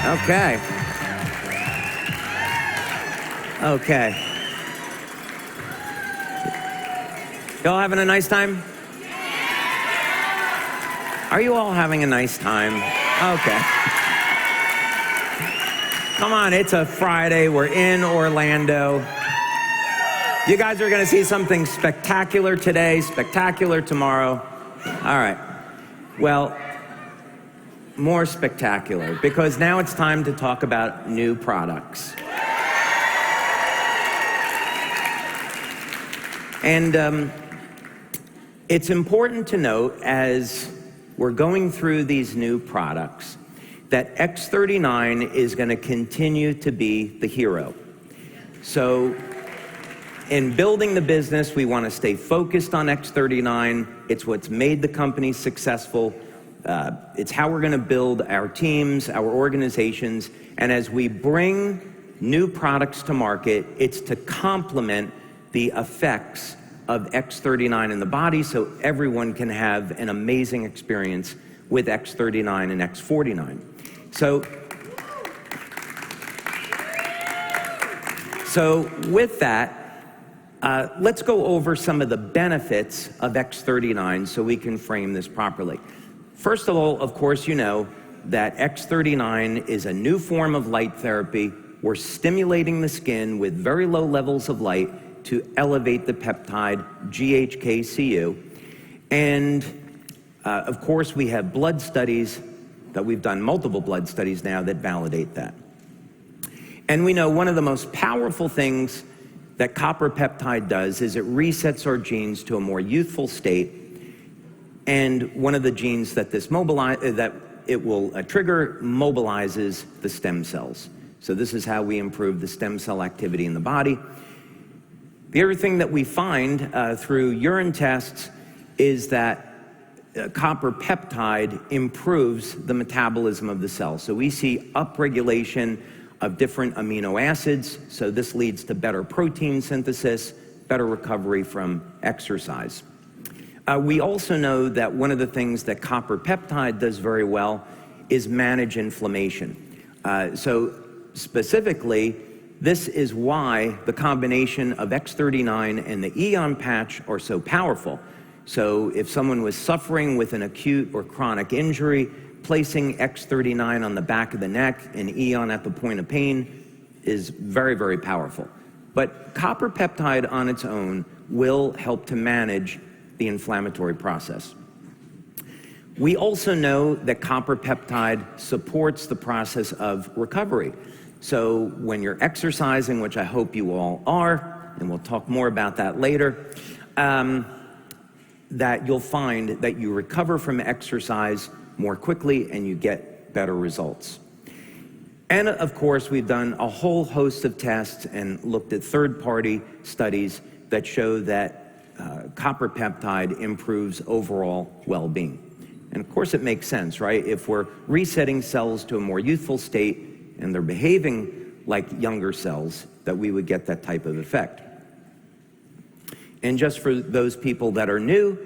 Okay. Okay. Y'all having a nice time? Are you all having a nice time? Okay. Come on, it's a Friday. We're in Orlando. You guys are going to see something spectacular today, spectacular tomorrow. All right. Well, more spectacular, because now it's time to talk about new products. And it's important to note, as we're going through these new products, that X39 is going to continue to be the hero. So in building the business, we want to stay focused on X39. It's what's made the company successful. It's how we're going to build our teams, our organizations. And as we bring new products to market, it's to complement the effects of X39 in the body, so everyone can have an amazing experience with X39 and X49. So with that, let's go over some of the benefits of X39 so we can frame this properly. First of all, of course, you know that X39 is a new form of light therapy. We're stimulating the skin with very low levels of light to elevate the peptide GHK-Cu. And of course, we have blood studies that we've done, multiple blood studies now, that validate that. And we know one of the most powerful things that copper peptide does is it resets our genes to a more youthful state. And one of the genes that that it will trigger mobilizes the stem cells. So this is how we improve the stem cell activity in the body. The other thing that we find through urine tests is that copper peptide improves the metabolism of the cell. So we see upregulation of different amino acids. So this leads to better protein synthesis, better recovery from exercise. We also know that one of the things that copper peptide does very well is manage inflammation. So specifically, this is why the combination of X39 and the Eon patch are so powerful. So if someone was suffering with an acute or chronic injury, placing X39 on the back of the neck and Eon at the point of pain is very, very powerful. But copper peptide on its own will help to manage the inflammatory process. We also know that copper peptide supports the process of recovery. So when you're exercising, which I hope you all are, and we'll talk more about that later, that you'll find that you recover from exercise more quickly and you get better results. And of course, we've done a whole host of tests and looked at third-party studies that show that copper peptide improves overall well-being. And of course, it makes sense, right? If we're resetting cells to a more youthful state and they're behaving like younger cells, that we would get that type of effect. And just for those people that are new,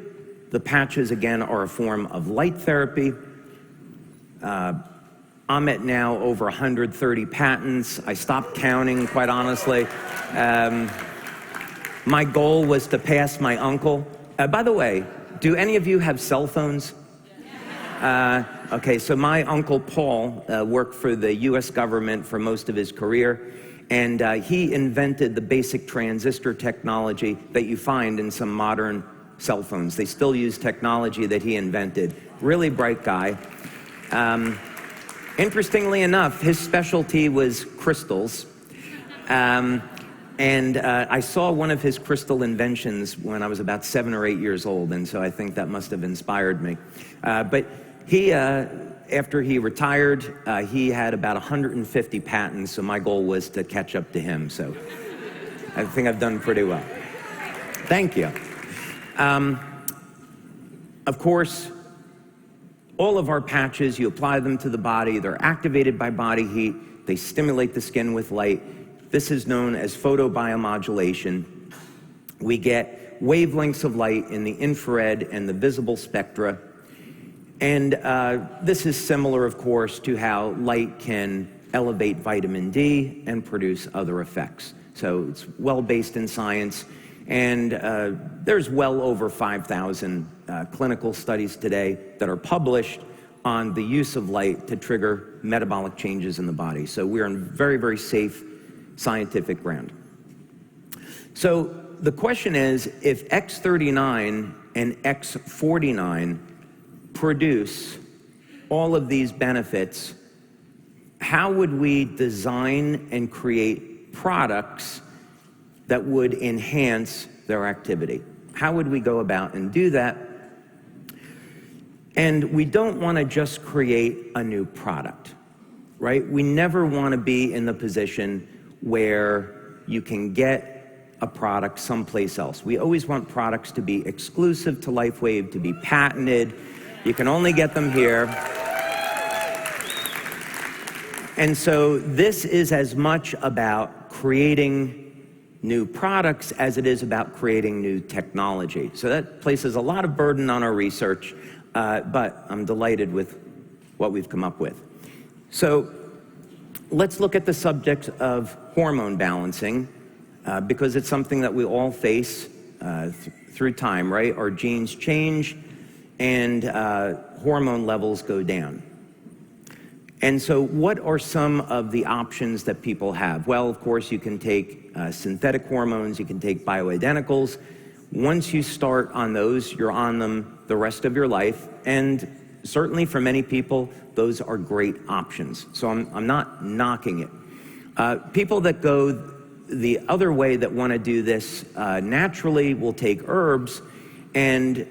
the patches, again, are a form of light therapy. I'm at now over 130 patents. I stopped counting, quite honestly. My goal was to pass my uncle. By the way, do any of you have cell phones? Okay, so my uncle Paul worked for the US government for most of his career, and he invented the basic transistor technology that you find in some modern cell phones. They still use technology that he invented. Really bright guy. Interestingly enough, his specialty was crystals. And I saw one of his crystal inventions when I was about 7 or 8 years old, and so I think that must have inspired me. But he, after he retired, he had about 150 patents, so my goal was to catch up to him. So I think I've done pretty well. Thank you. Of course, all of our patches, you apply them to the body, they're activated by body heat, they stimulate the skin with light. This is known as photobiomodulation. We get wavelengths of light in the infrared and the visible spectra. And this is similar, of course, to how light can elevate vitamin D and produce other effects. So it's well based in science, and there's well over 5,000 clinical studies today that are published on the use of light to trigger metabolic changes in the body. So we're on very, very safe scientific ground. So the question is, if X39 and X49 produce all of these benefits, how would we design and create products that would enhance their activity? How would we go about and do that? And we don't want to just create a new product, right? We never want to be in the position where you can get a product someplace else. We always want products to be exclusive to Lifewave, to be patented. You can only get them here. And so this is as much about creating new products as it is about creating new technology. So that places a lot of burden on our research, but I'm delighted with what we've come up with. So let's look at the subject of hormone balancing, because it's something that we all face through time, right? Our genes change and hormone levels go down. And so what are some of the options that people have? Well, of course, you can take synthetic hormones, you can take bioidenticals. Once you start on those, you're on them the rest of your life. And certainly for many people, those are great options. So I'm not knocking it. People that go the other way that want to do this naturally will take herbs. And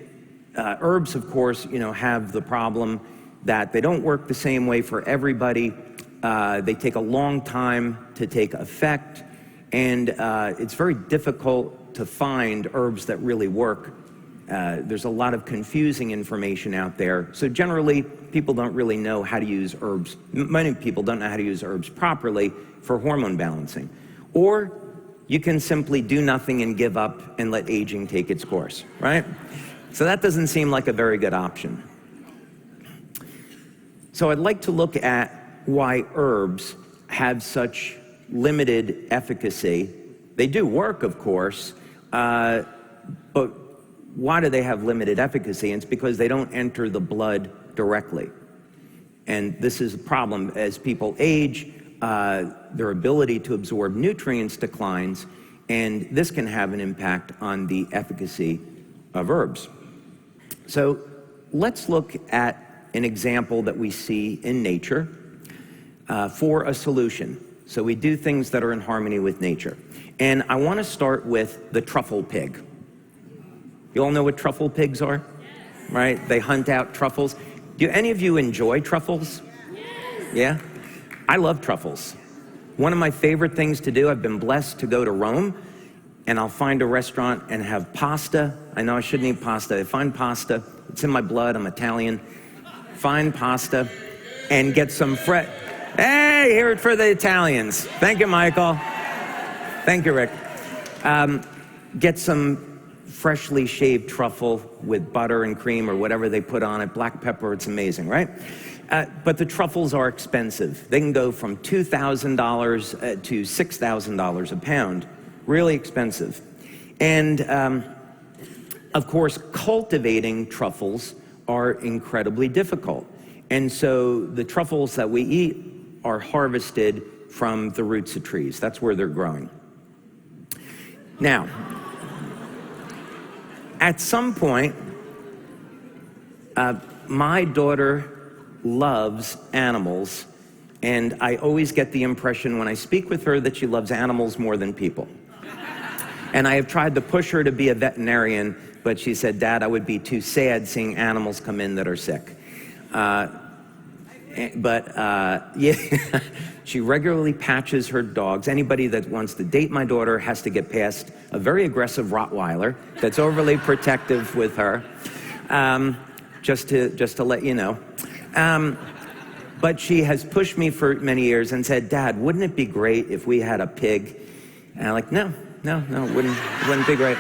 herbs, of course, have the problem that they don't work the same way for everybody. They take a long time to take effect, and it's very difficult to find herbs that really work. There's a lot of confusing information out there. So generally, people don't really know how to use herbs. Many people don't know how to use herbs properly for hormone balancing. Or you can simply do nothing and give up and let aging take its course, right? So that doesn't seem like a very good option. So I'd like to look at why herbs have such limited efficacy. They do work, of course, but why do they have limited efficacy? And it's because they don't enter the blood directly. And this is a problem. As people age, their ability to absorb nutrients declines, and this can have an impact on the efficacy of herbs. So let's look at an example that we see in nature for a solution. So we do things that are in harmony with nature. And I want to start with the truffle pig. You all know what truffle pigs are? Yes. Right? They hunt out truffles. Do any of you enjoy truffles? Yes. Yeah? I love truffles. One of my favorite things to do, I've been blessed to go to Rome, and I'll find a restaurant and have pasta. I know I shouldn't eat pasta. I find pasta. It's in my blood. I'm Italian. Find pasta and get some fresh. Hey, hear it for the Italians. Thank you, Michael. Thank you, Rick. Get some freshly shaved truffle with butter and cream or whatever they put on it, black pepper. It's amazing, right? But the truffles are expensive. They can go from $2,000 to $6,000 a pound. Really expensive. And of course, cultivating truffles are incredibly difficult. And so the truffles that we eat are harvested from the roots of trees. That's where they're growing. Now, at some point, my daughter loves animals, and I always get the impression when I speak with her that she loves animals more than people. And I have tried to push her to be a veterinarian, but she said, "Dad, I would be too sad seeing animals come in that are sick." Yeah, she regularly patches her dogs. Anybody that wants to date my daughter has to get past a very aggressive Rottweiler that's overly protective with her, just to let you know. But she has pushed me for many years and said, "Dad, wouldn't it be great if we had a pig?" And I'm like, no, it wouldn't be great.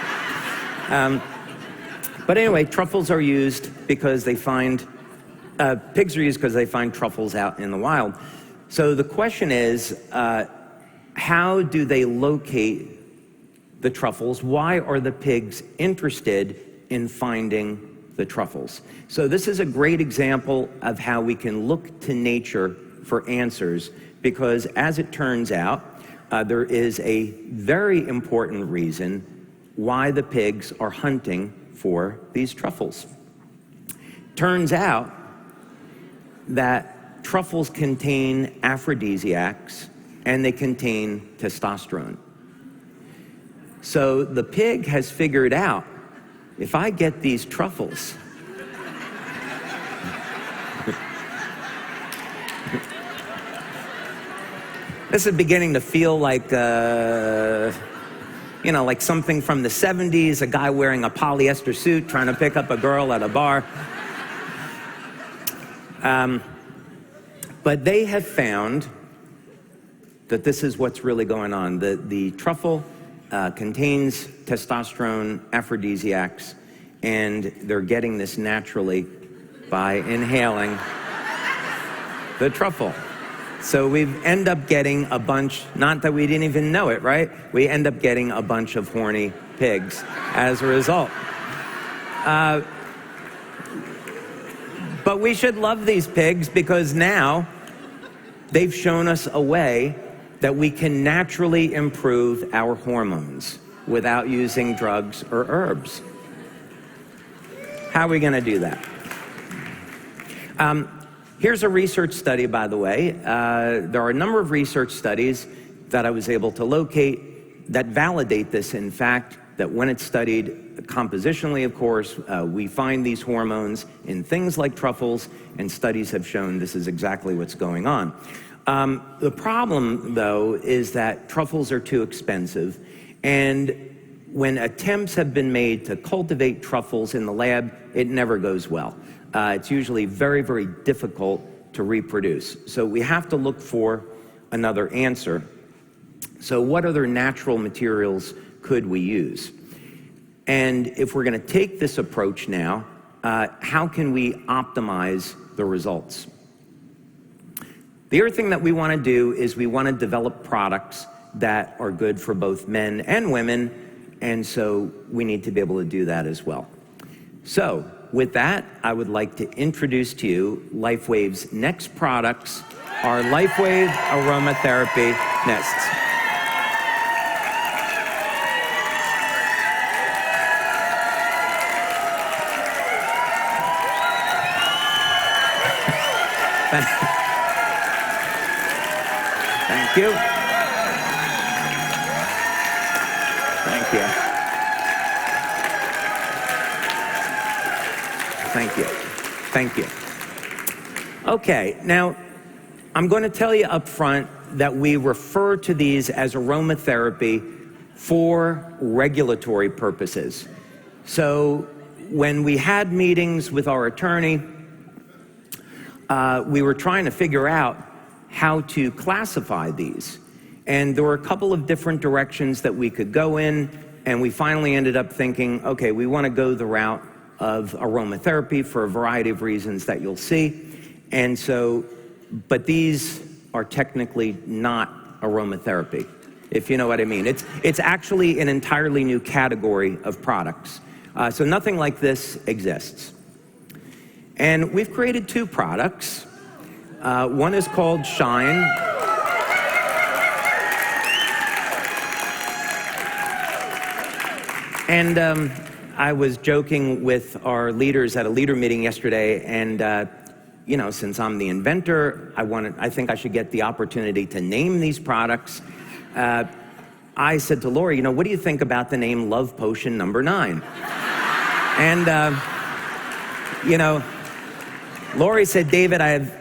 But anyway, truffles are used because they find Pigs are used because they find truffles out in the wild. So the question is, how do they locate the truffles? Why are the pigs interested in finding the truffles? So this is a great example of how we can look to nature for answers, because as it turns out, there is a very important reason why the pigs are hunting for these truffles. Turns out that truffles contain aphrodisiacs and they contain testosterone. So the pig has figured out, if I get these truffles, this is beginning to feel like, like something from the 70s, a guy wearing a polyester suit trying to pick up a girl at a bar. But they have found that this is what's really going on. The truffle contains testosterone, aphrodisiacs, and they're getting this naturally by inhaling the truffle. So we end up getting a bunch, not that we didn't even know it, right? We end up getting a bunch of horny pigs as a result. But we should love these pigs, because now they've shown us a way that we can naturally improve our hormones without using drugs or herbs. How are we going to do that? Here's a research study, by the way. There are a number of research studies that I was able to locate that validate this, in fact, that when it's studied compositionally, of course, we find these hormones in things like truffles, and studies have shown this is exactly what's going on. The problem, though, is that truffles are too expensive, and when attempts have been made to cultivate truffles in the lab, it never goes well. It's usually very, very difficult to reproduce. So we have to look for another answer. So what other natural materials could we use? And if we're going to take this approach now, how can we optimize the results? The other thing that we want to do is we want to develop products that are good for both men and women, and so we need to be able to do that as well. So with that, I would like to introduce to you Lifewave's next products, our Lifewave Aromatherapy Nests. Thank you. Thank you. Thank you. Thank you. Okay, now I'm going to tell you up front that we refer to these as aromatherapy for regulatory purposes. So when we had meetings with our attorney, we were trying to figure out how to classify these. And there were a couple of different directions that we could go in, and we finally ended up thinking, okay, we want to go the route of aromatherapy for a variety of reasons that you'll see. And so, but these are technically not aromatherapy, if you know what I mean. It's actually an entirely new category of products. So nothing like this exists. And we've created two products. One is called Shine. And I was joking with our leaders at a leader meeting yesterday, and since I'm the inventor, I think I should get the opportunity to name these products. I said to Lori, what do you think about the name Love Potion number 9? And Lori said, David, I have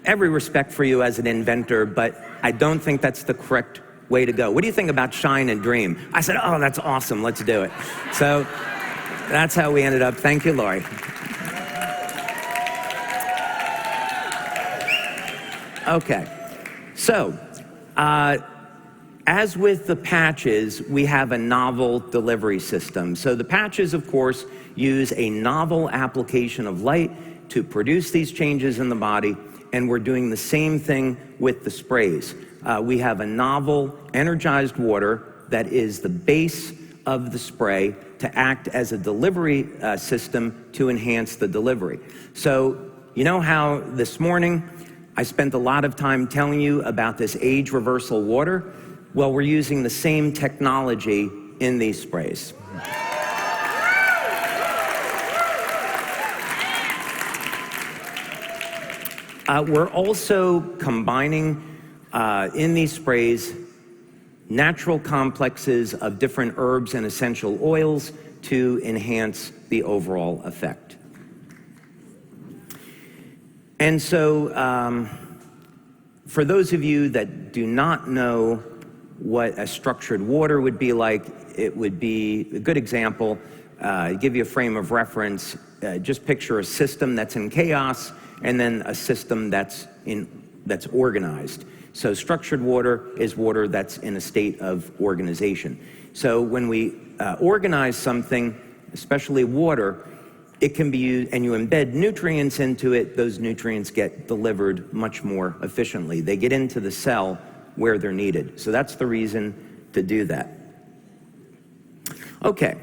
every respect for you as an inventor, but I don't think that's the correct way to go. What do you think about Shine and Dream? I said, oh, that's awesome. Let's do it. So that's how we ended up. Thank you, Lori. Okay. So, as with the patches, we have a novel delivery system. So the patches, of course, use a novel application of light to produce these changes in the body, and we're doing the same thing with the sprays. We have a novel energized water that is the base of the spray to act as a delivery system to enhance the delivery. So you know how this morning I spent a lot of time telling you about this age reversal water? Well, we're using the same technology in these sprays. We're also combining in these sprays natural complexes of different herbs and essential oils to enhance the overall effect. And so for those of you that do not know what a structured water would be like, it would be a good example, give you a frame of reference. Just picture a system that's in chaos and then a system that's organized. So structured water is water that's in a state of organization. So when we organize something, especially water, it can be used, and you embed nutrients into it, those nutrients get delivered much more efficiently. They get into the cell where they're needed. So that's the reason to do that. Okay.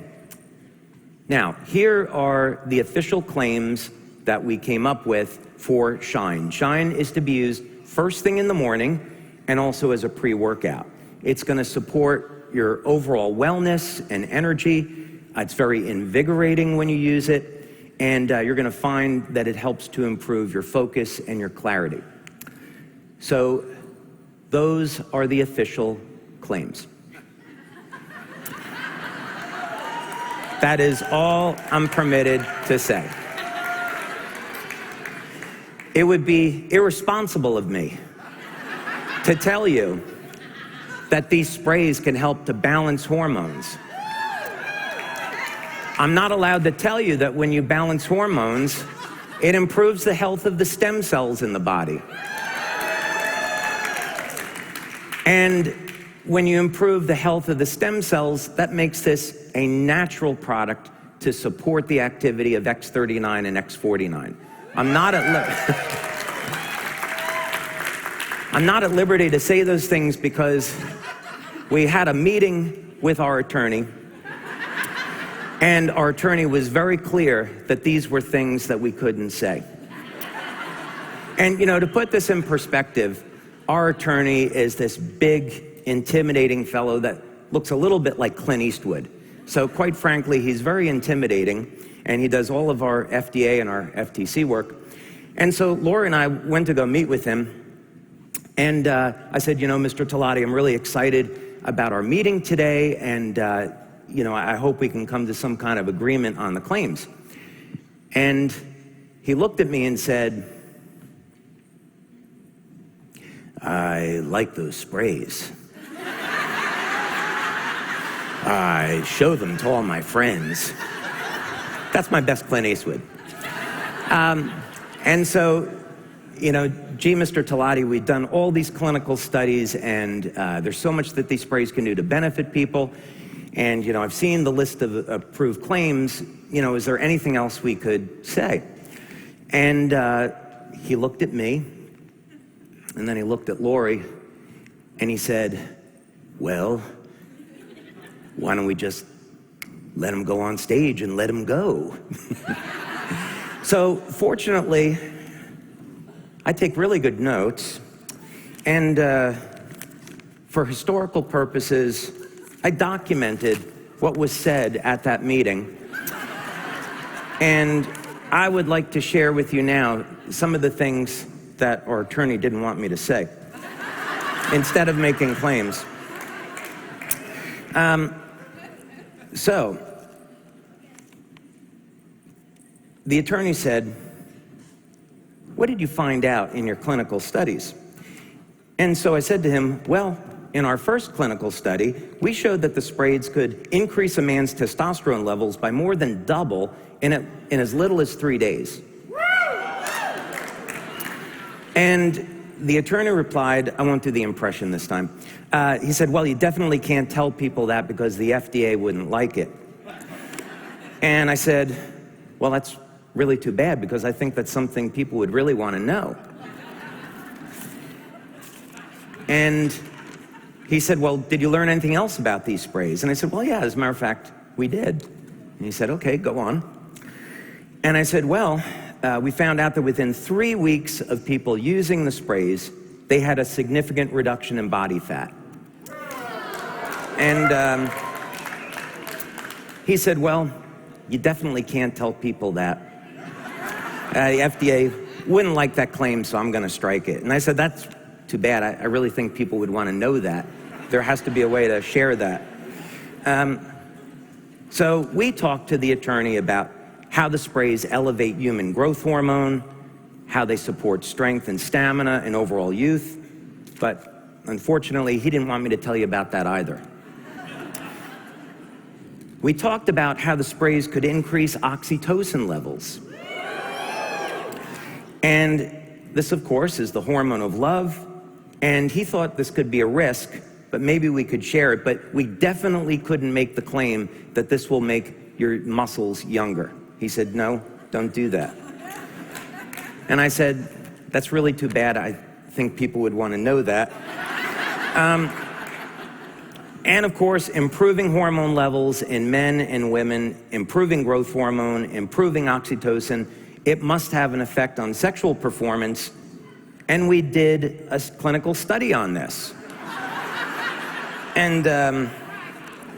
Now, here are the official claims that we came up with for Shine. Shine is to be used first thing in the morning and also as a pre-workout. It's going to support your overall wellness and energy. It's very invigorating when you use it. And you're going to find that it helps to improve your focus and your clarity. So those are the official claims. That is all I'm permitted to say. It would be irresponsible of me to tell you that these sprays can help to balance hormones. I'm not allowed to tell you that when you balance hormones, it improves the health of the stem cells in the body. And when you improve the health of the stem cells, that makes this a natural product to support the activity of X39 and X49. I'm not at liberty to say those things because we had a meeting with our attorney, and our attorney was very clear that these were things that we couldn't say. And, you know, to put this in perspective, our attorney is this big, intimidating fellow that looks a little bit like Clint Eastwood. So quite frankly, he's very intimidating, and he does all of our FDA and our FTC work. And so Laura and I went to go meet with him, and I said, you know, Mr. Talati, I'm really excited about our meeting today, and you know, I hope we can come to some kind of agreement on the claims. And he looked at me and said, I like those sprays. I show them to all my friends. That's my best Clint Eastwood. And so, you know, gee, Mr. Talati, we've done all these clinical studies, and there's so much that these sprays can do to benefit people. And, you know, I've seen the list of approved claims. You know, is there anything else we could say? And he looked at me, and then he looked at Lori, and he said, well, why don't we just let him go on stage and let him go? So, fortunately, I take really good notes, and for historical purposes, I documented what was said at that meeting, and I would like to share with you now some of the things that our attorney didn't want me to say, instead of making claims. So, the attorney said, what did you find out in your clinical studies? And so I said to him, well, in our first clinical study, we showed that the sprays could increase a man's testosterone levels by more than double in as little as 3 days. And the attorney replied, I won't do the impression this time. He said, well, you definitely can't tell people that because the FDA wouldn't like it. And I said, well, that's really too bad, because I think that's something people would really want to know. And he said, well, did you learn anything else about these sprays? And I said, well, yeah, as a matter of fact, we did. And he said, okay, go on. And I said, well, we found out that within 3 weeks of people using the sprays, they had a significant reduction in body fat. And he said, well, you definitely can't tell people that. The FDA wouldn't like that claim, so I'm going to strike it. And I said, that's too bad. I really think people would want to know that. There has to be a way to share that. So we talked to the attorney about how the sprays elevate human growth hormone, how they support strength and stamina and overall youth. But unfortunately, he didn't want me to tell you about that either. We talked about how the sprays could increase oxytocin levels. And this, of course, is the hormone of love. And he thought this could be a risk, but maybe we could share it. But we definitely couldn't make the claim that this will make your muscles younger. He said, no, don't do that. And I said, that's really too bad. I think people would want to know that. And of course, improving hormone levels in men and women, improving growth hormone, improving oxytocin, it must have an effect on sexual performance. And we did a clinical study on this. And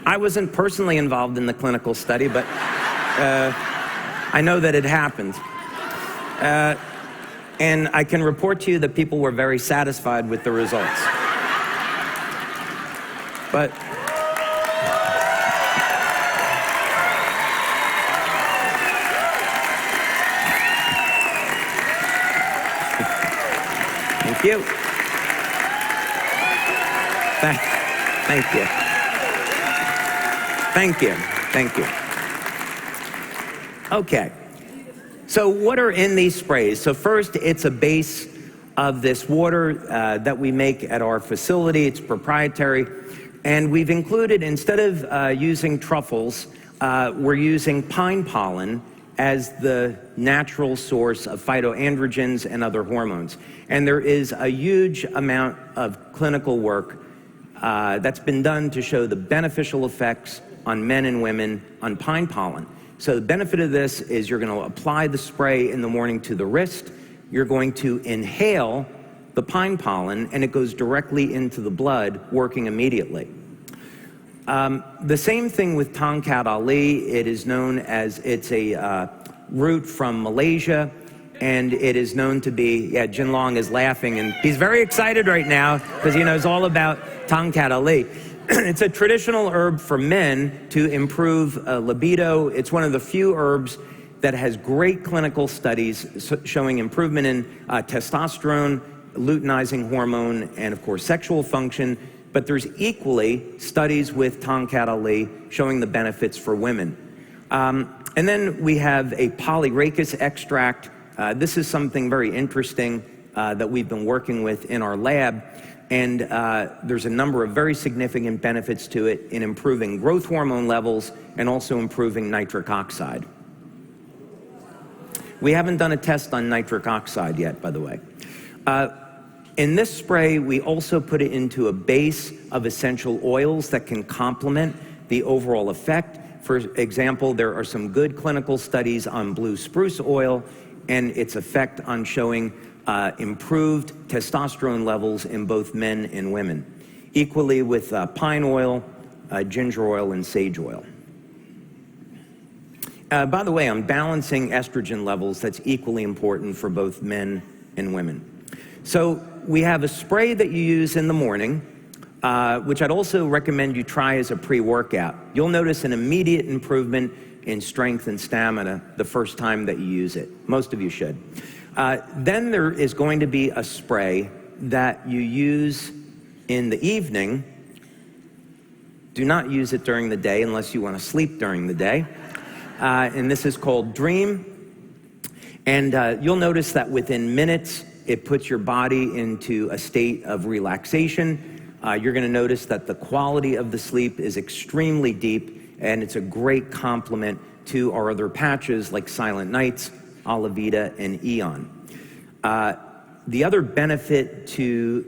I wasn't personally involved in the clinical study, but I know that it happened. And I can report to you that people were very satisfied with the results. But thank you. Thank you. Thank you. Thank you. Okay. So what are in these sprays? So first, it's a base of this water that we make at our facility. It's proprietary. And we've included, instead of using truffles, we're using pine pollen as the natural source of phytoandrogens and other hormones. And there is a huge amount of clinical work that's been done to show the beneficial effects on men and women on pine pollen. So the benefit of this is you're going to apply the spray in the morning to the wrist. You're going to inhale the pine pollen, and it goes directly into the blood, working immediately. The same thing with Tongkat Ali. It is known as, it's a root from Malaysia, and it is known to be, yeah, Jin Long is laughing, and he's very excited right now because he knows all about Tongkat Ali. It's a traditional herb for men to improve libido. It's one of the few herbs that has great clinical studies showing improvement in testosterone, luteinizing hormone, and of course sexual function. But there's equally studies with Tongkat Ali showing the benefits for women. And then we have a polyrachis extract. This is something very interesting that we've been working with in our lab. And there's a number of very significant benefits to it in improving growth hormone levels and also improving nitric oxide. We haven't done a test on nitric oxide yet, by the way. In this spray, we also put it into a base of essential oils that can complement the overall effect. For example, there are some good clinical studies on blue spruce oil and its effect on showing improved testosterone levels in both men and women. Equally with pine oil, ginger oil, and sage oil. By the way, I'm balancing estrogen levels. That's equally important for both men and women. So we have a spray that you use in the morning, which I'd also recommend you try as a pre-workout. You'll notice an immediate improvement in strength and stamina the first time that you use it. Most of you should. Then there is going to be a spray that you use in the evening. Do not use it during the day unless you want to sleep during the day. And this is called Dream. And you'll notice that within minutes, it puts your body into a state of relaxation. You're going to notice that the quality of the sleep is extremely deep, and it's a great complement to our other patches like Silent Nights Alavida, and Eon. The other benefit to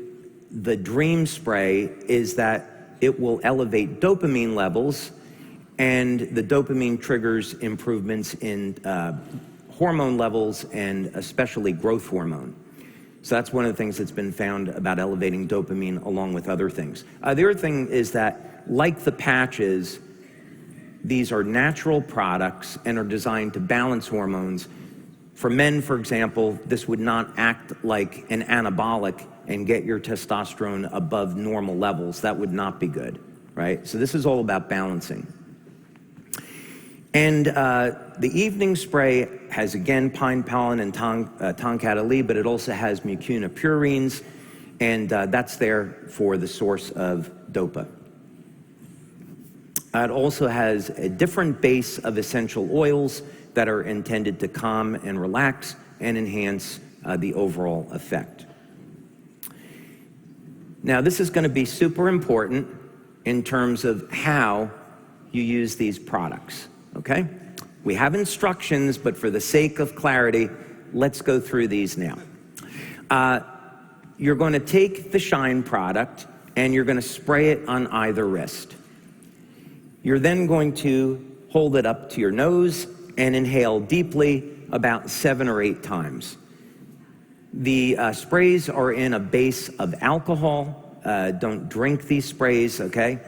the Dream spray is that it will elevate dopamine levels, and the dopamine triggers improvements in hormone levels, and especially growth hormone. So that's one of the things that's been found about elevating dopamine, along with other things. The other thing is that, like the patches, these are natural products and are designed to balance hormones. For men, for example, this would not act like an anabolic and get your testosterone above normal levels. That would not be good, right? So this is all about balancing. And the evening spray has, again, pine pollen and tonkat ali, but it also has mucuna purines, and that's there for the source of dopa. It also has a different base of essential oils that are intended to calm and relax and enhance the overall effect. Now, this is going to be super important in terms of how you use these products, okay? We have instructions, but for the sake of clarity, let's go through these now. You're going to take the Shine product and you're going to spray it on either wrist. You're then going to hold it up to your nose and inhale deeply about 7 or 8 times. The sprays are in a base of alcohol. Don't drink these sprays, okay?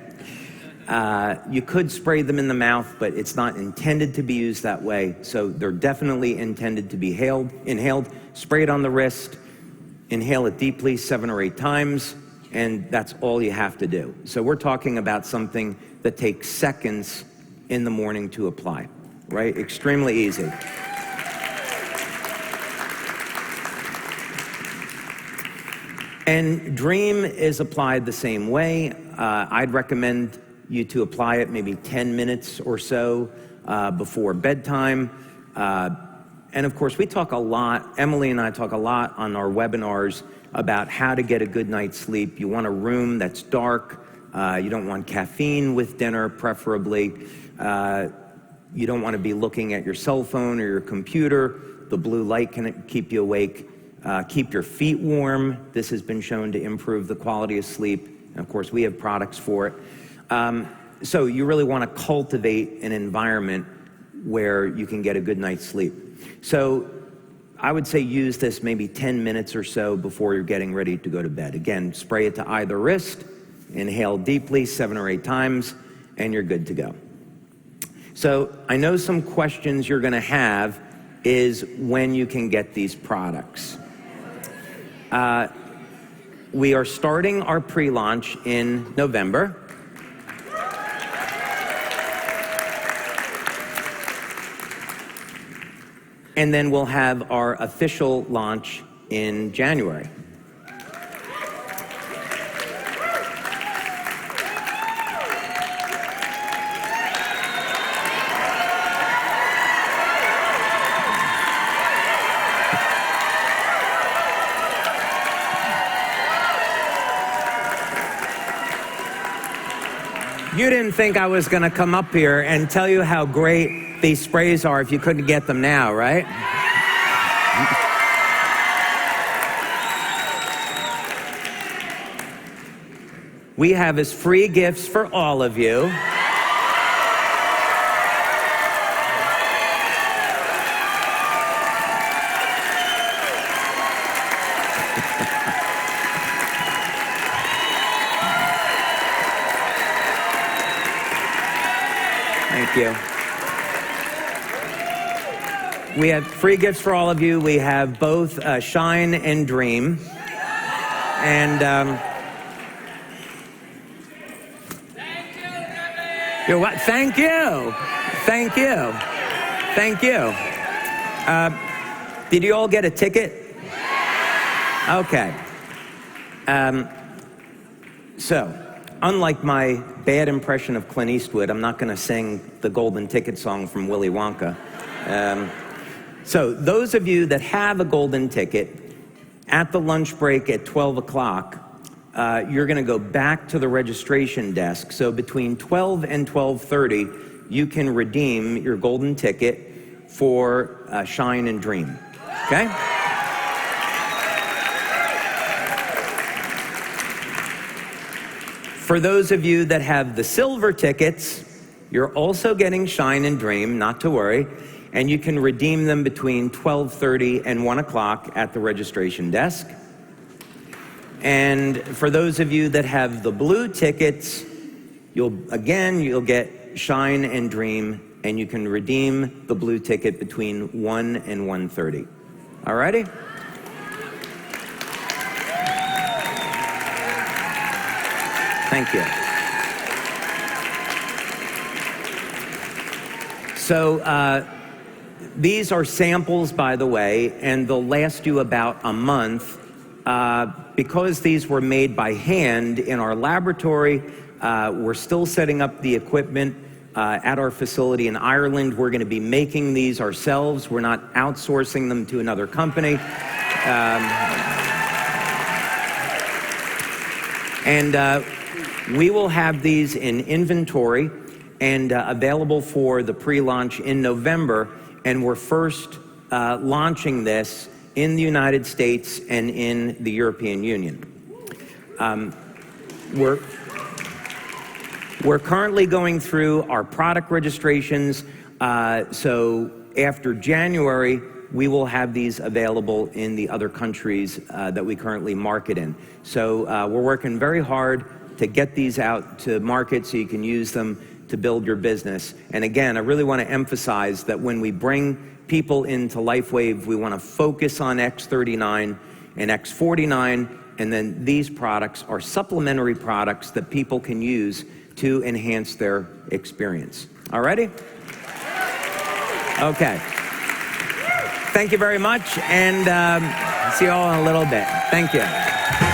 You could spray them in the mouth, but it's not intended to be used that way. So they're definitely intended to be inhaled. Spray it on the wrist, inhale it deeply 7 or 8 times, and that's all you have to do. So we're talking about something that takes seconds in the morning to apply, right? Extremely easy. And Dream is applied the same way. I'd recommend you to apply it maybe 10 minutes or so before bedtime. And of course, we talk a lot, Emily and I talk a lot on our webinars about how to get a good night's sleep. You want a room that's dark. You don't want caffeine with dinner, preferably. You don't want to be looking at your cell phone or your computer. The blue light can keep you awake. Keep your feet warm. This has been shown to improve the quality of sleep. And of course, we have products for it. So you really want to cultivate an environment where you can get a good night's sleep. So I would say use this maybe 10 minutes or so before you're getting ready to go to bed. Again, spray it to either wrist, inhale deeply 7 or 8 times, and you're good to go. So I know some questions you're going to have is when you can get these products. We are starting our pre-launch in November. And then we'll have our official launch in January. You didn't think I was going to come up here and tell you how great these sprays are if you couldn't get them now, right? We have as free gifts for all of you. Thank you. We have free gifts for all of you. We have both Shine and Dream. And you're what? Thank you. Thank you. Thank you. Did you all get a ticket? Okay. So, unlike my bad impression of Clint Eastwood, I'm not going to sing the Golden Ticket song from Willy Wonka. So those of you that have a golden ticket, at the lunch break at 12 o'clock, you're going to go back to the registration desk. So between 12 and 12:30, you can redeem your golden ticket for Shine and Dream, okay? For those of you that have the silver tickets, you're also getting Shine and Dream, not to worry, and you can redeem them between 12:30 and 1 o'clock at the registration desk. And for those of you that have the blue tickets, you'll get Shine and Dream, and you can redeem the blue ticket between 1 and 1:30. All righty? Thank you. So these are samples, by the way, and they'll last you about a month. Because these were made by hand in our laboratory, we're still setting up the equipment at our facility in Ireland. We're going to be making these ourselves. We're not outsourcing them to another company. We will have these in inventory and available for the pre-launch in November, and we're first launching this in the United States and in the European Union. We're currently going through our product registrations, so after January, we will have these available in the other countries that we currently market in. So we're working very hard to get these out to market so you can use them to build your business. And again, I really want to emphasize that when we bring people into Lifewave, we want to focus on X39 and X49, and then these products are supplementary products that people can use to enhance their experience. All righty? Okay. Thank you very much, and see you all in a little bit. Thank you.